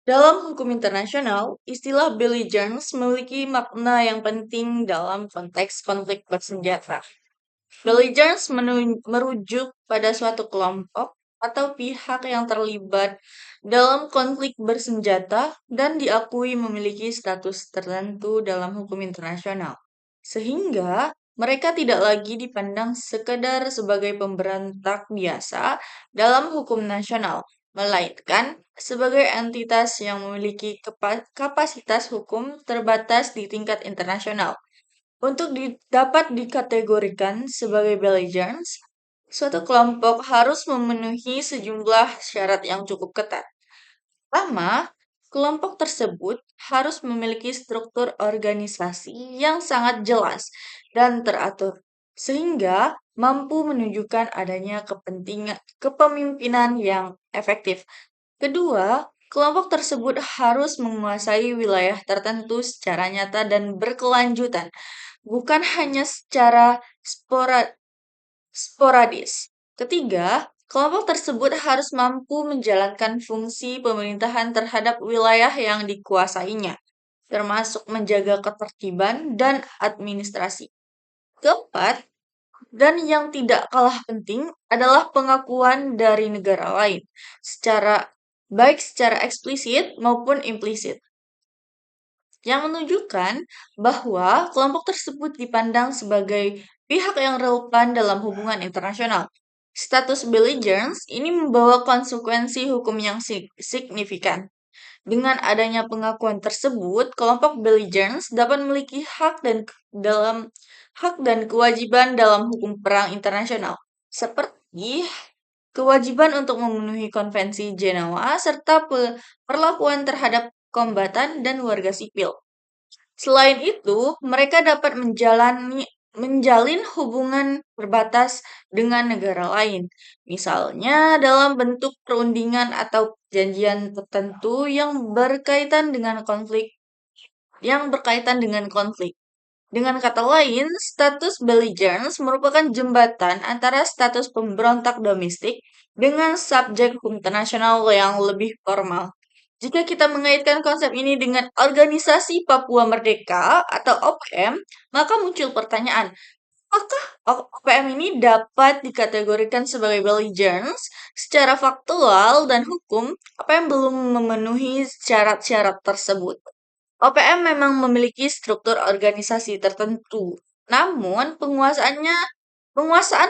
Dalam hukum internasional, istilah belligerence memiliki makna yang penting dalam konteks konflik bersenjata. Belligerence merujuk pada suatu kelompok atau pihak yang terlibat dalam konflik bersenjata dan diakui memiliki status tertentu dalam hukum internasional. Sehingga mereka tidak lagi dipandang sekedar sebagai pemberontak biasa dalam hukum nasional, melainkan sebagai entitas yang memiliki kapasitas hukum terbatas di tingkat internasional. Untuk dapat dikategorikan sebagai belligerents, suatu kelompok harus memenuhi sejumlah syarat yang cukup ketat. Pertama, kelompok tersebut harus memiliki struktur organisasi yang sangat jelas dan teratur, sehingga mampu menunjukkan adanya kepemimpinan yang efektif. Kedua, kelompok tersebut harus menguasai wilayah tertentu secara nyata dan berkelanjutan, bukan hanya secara sporadis. Ketiga, kelompok tersebut harus mampu menjalankan fungsi pemerintahan terhadap wilayah yang dikuasainya, termasuk menjaga ketertiban dan administrasi. Keempat, dan yang tidak kalah penting adalah pengakuan dari negara lain, baik secara eksplisit maupun implisit, yang menunjukkan bahwa kelompok tersebut dipandang sebagai pihak yang relevan dalam hubungan internasional. Status belligerence ini membawa konsekuensi hukum yang signifikan. Dengan adanya pengakuan tersebut, kelompok belligerence dapat memiliki hak dan kewajiban dalam hukum perang internasional, seperti kewajiban untuk memenuhi Konvensi Jenewa serta perlakuan terhadap kombatan dan warga sipil. Selain itu, mereka dapat menjalin hubungan terbatas dengan negara lain, misalnya dalam bentuk perundingan atau perjanjian tertentu yang berkaitan dengan konflik. Dengan kata lain, status belligerence merupakan jembatan antara status pemberontak domestik dengan subjek hukum internasional yang lebih formal. Jika kita mengaitkan konsep ini dengan Organisasi Papua Merdeka atau OPM, maka muncul pertanyaan, apakah OPM ini dapat dikategorikan sebagai belligerence secara faktual dan hukum? OPM belum memenuhi syarat-syarat tersebut. OPM memang memiliki struktur organisasi tertentu, namun penguasaan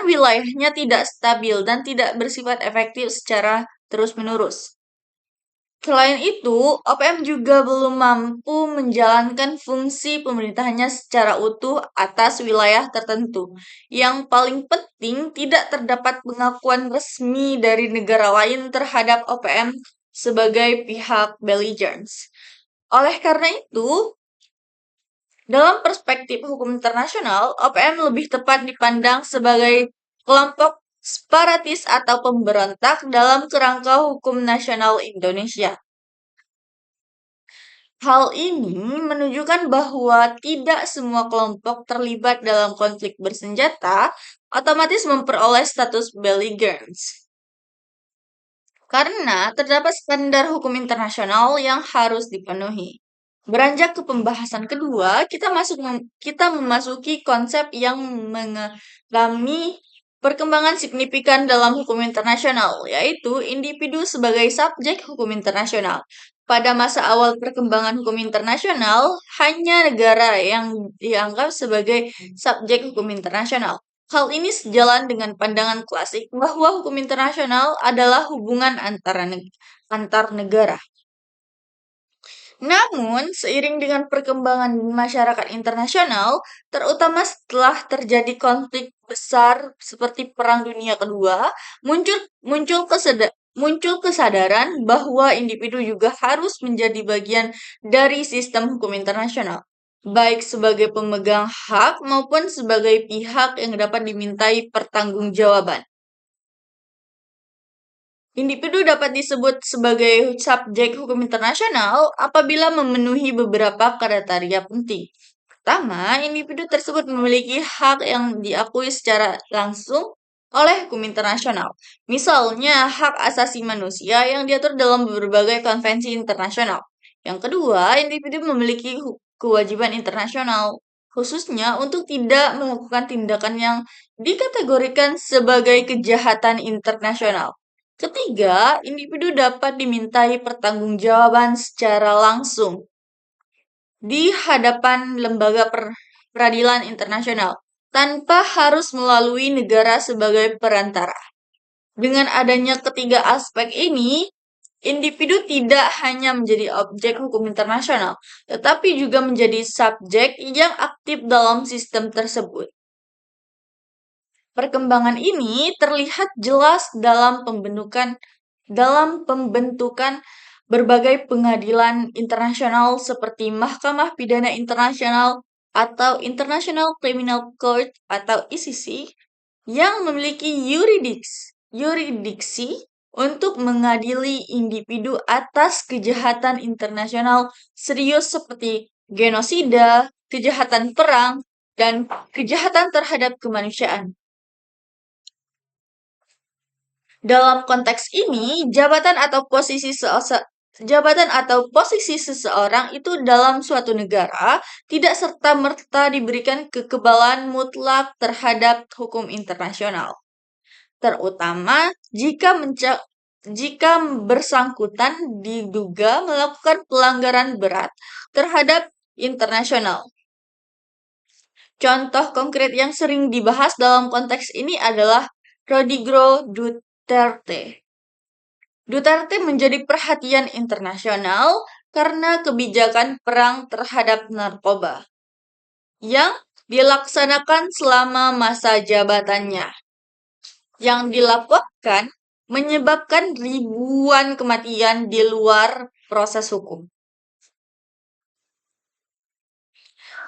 wilayahnya tidak stabil dan tidak bersifat efektif secara terus-menerus. Selain itu, OPM juga belum mampu menjalankan fungsi pemerintahannya secara utuh atas wilayah tertentu. Yang paling penting, tidak terdapat pengakuan resmi dari negara lain terhadap OPM sebagai pihak belligerents. Oleh karena itu, dalam perspektif hukum internasional, OPM lebih tepat dipandang sebagai kelompok separatis atau pemberontak dalam kerangka hukum nasional Indonesia. Hal ini menunjukkan bahwa tidak semua kelompok terlibat dalam konflik bersenjata otomatis memperoleh status belligerents. Karena terdapat standar hukum internasional yang harus dipenuhi. Beranjak ke pembahasan kedua, kita memasuki konsep yang mengalami perkembangan signifikan dalam hukum internasional, yaitu individu sebagai subjek hukum internasional. Pada masa awal perkembangan hukum internasional, hanya negara yang dianggap sebagai subjek hukum internasional. Hal ini sejalan dengan pandangan klasik bahwa hukum internasional adalah hubungan antar negara. Namun, seiring dengan perkembangan masyarakat internasional, terutama setelah terjadi konflik besar seperti Perang Dunia Kedua, muncul muncul kesadaran bahwa individu juga harus menjadi bagian dari sistem hukum internasional, baik sebagai pemegang hak maupun sebagai pihak yang dapat dimintai pertanggungjawaban. Individu dapat disebut sebagai subjek hukum internasional apabila memenuhi beberapa kriteria penting. Pertama, individu tersebut memiliki hak yang diakui secara langsung oleh hukum internasional. Misalnya, hak asasi manusia yang diatur dalam berbagai konvensi internasional. Yang kedua, individu memiliki kewajiban internasional, khususnya untuk tidak melakukan tindakan yang dikategorikan sebagai kejahatan internasional. Ketiga, individu dapat dimintai pertanggungjawaban secara langsung di hadapan lembaga peradilan internasional tanpa harus melalui negara sebagai perantara. Dengan adanya ketiga aspek ini, individu tidak hanya menjadi objek hukum internasional, tetapi juga menjadi subjek yang aktif dalam sistem tersebut. Perkembangan ini terlihat jelas dalam pembentukan berbagai pengadilan internasional seperti Mahkamah Pidana Internasional atau International Criminal Court atau ICC yang memiliki yuridiksi untuk mengadili individu atas kejahatan internasional serius seperti genosida, kejahatan perang, dan kejahatan terhadap kemanusiaan. Dalam konteks ini, jabatan atau posisi seseorang itu dalam suatu negara tidak serta-merta diberikan kekebalan mutlak terhadap hukum internasional, terutama jika bersangkutan diduga melakukan pelanggaran berat terhadap internasional. Contoh konkret yang sering dibahas dalam konteks ini adalah Rodrigo Duterte. Duterte menjadi perhatian internasional karena kebijakan perang terhadap narkoba yang dilaksanakan selama masa jabatannya, yang dilaporkan menyebabkan ribuan kematian di luar proses hukum.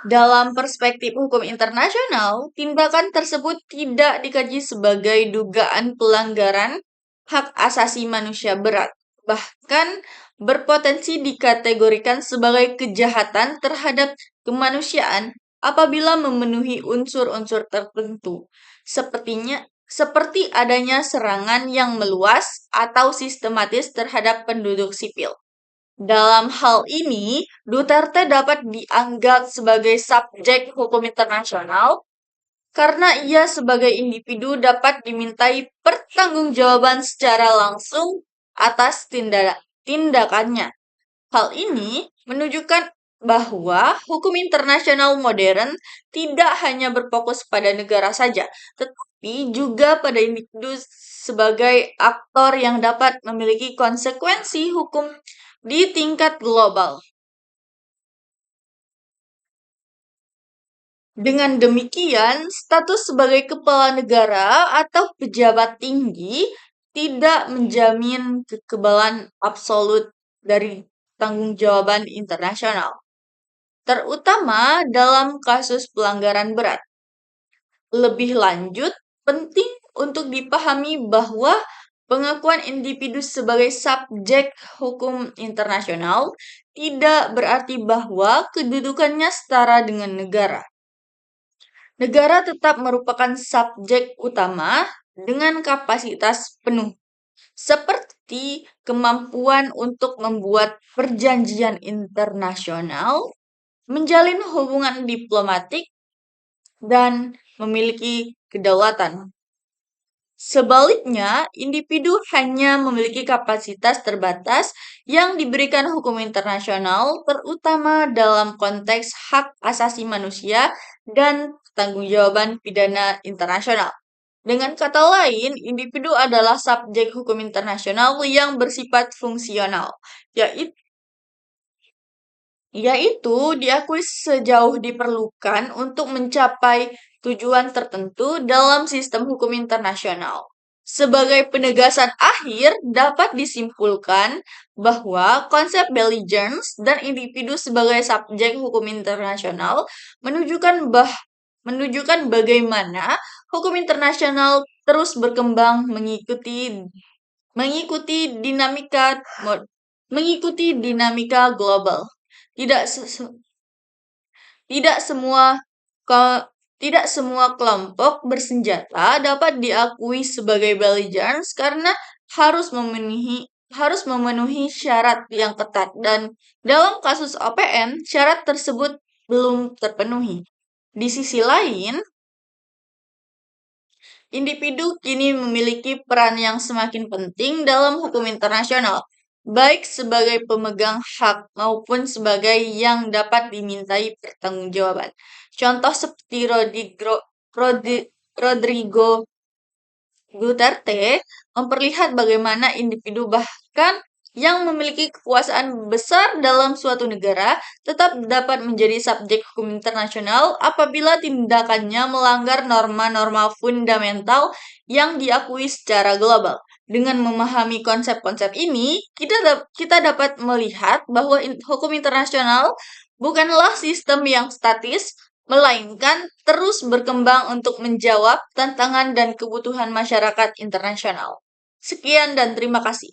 Dalam perspektif hukum internasional, tindakan tersebut tidak dikaji sebagai dugaan pelanggaran hak asasi manusia berat, bahkan berpotensi dikategorikan sebagai kejahatan terhadap kemanusiaan apabila memenuhi unsur-unsur tertentu, seperti adanya serangan yang meluas atau sistematis terhadap penduduk sipil. Dalam hal ini, Duterte dapat dianggap sebagai subjek hukum internasional karena ia sebagai individu dapat dimintai pertanggungjawaban secara langsung atas tindakannya. Hal ini menunjukkan bahwa hukum internasional modern tidak hanya berfokus pada negara saja, tetapi juga pada individu sebagai aktor yang dapat memiliki konsekuensi hukum di tingkat global. Dengan demikian, status sebagai kepala negara atau pejabat tinggi tidak menjamin kekebalan absolut dari tanggung-jawaban internasional, terutama dalam kasus pelanggaran berat. Lebih lanjut, penting untuk dipahami bahwa pengakuan individu sebagai subjek hukum internasional tidak berarti bahwa kedudukannya setara dengan negara. Negara tetap merupakan subjek utama dengan kapasitas penuh, seperti kemampuan untuk membuat perjanjian internasional, menjalin hubungan diplomatik, dan memiliki kedaulatan. Sebaliknya, individu hanya memiliki kapasitas terbatas yang diberikan hukum internasional, terutama dalam konteks hak asasi manusia dan pertanggungjawaban pidana internasional. Dengan kata lain, individu adalah subjek hukum internasional yang bersifat fungsional, yaitu diakui sejauh diperlukan untuk mencapai tujuan tertentu dalam sistem hukum internasional. Sebagai penegasan akhir, dapat disimpulkan bahwa konsep belligerence dan individu sebagai subjek hukum internasional menunjukkan bagaimana hukum internasional terus berkembang mengikuti dinamika global. Tidak se- tidak semua Tidak semua kelompok bersenjata dapat diakui sebagai belligerents karena harus memenuhi syarat yang ketat dan dalam kasus OPM syarat tersebut belum terpenuhi. Di sisi lain, individu kini memiliki peran yang semakin penting dalam hukum internasional, baik sebagai pemegang hak maupun sebagai yang dapat dimintai pertanggungjawaban. Contoh seperti Rodrigo Duterte memperlihat bagaimana individu bahkan yang memiliki kekuasaan besar dalam suatu negara tetap dapat menjadi subjek hukum internasional apabila tindakannya melanggar norma-norma fundamental yang diakui secara global. Dengan memahami konsep-konsep ini, kita dapat melihat bahwa hukum internasional bukanlah sistem yang statis, melainkan terus berkembang untuk menjawab tantangan dan kebutuhan masyarakat internasional. Sekian dan terima kasih.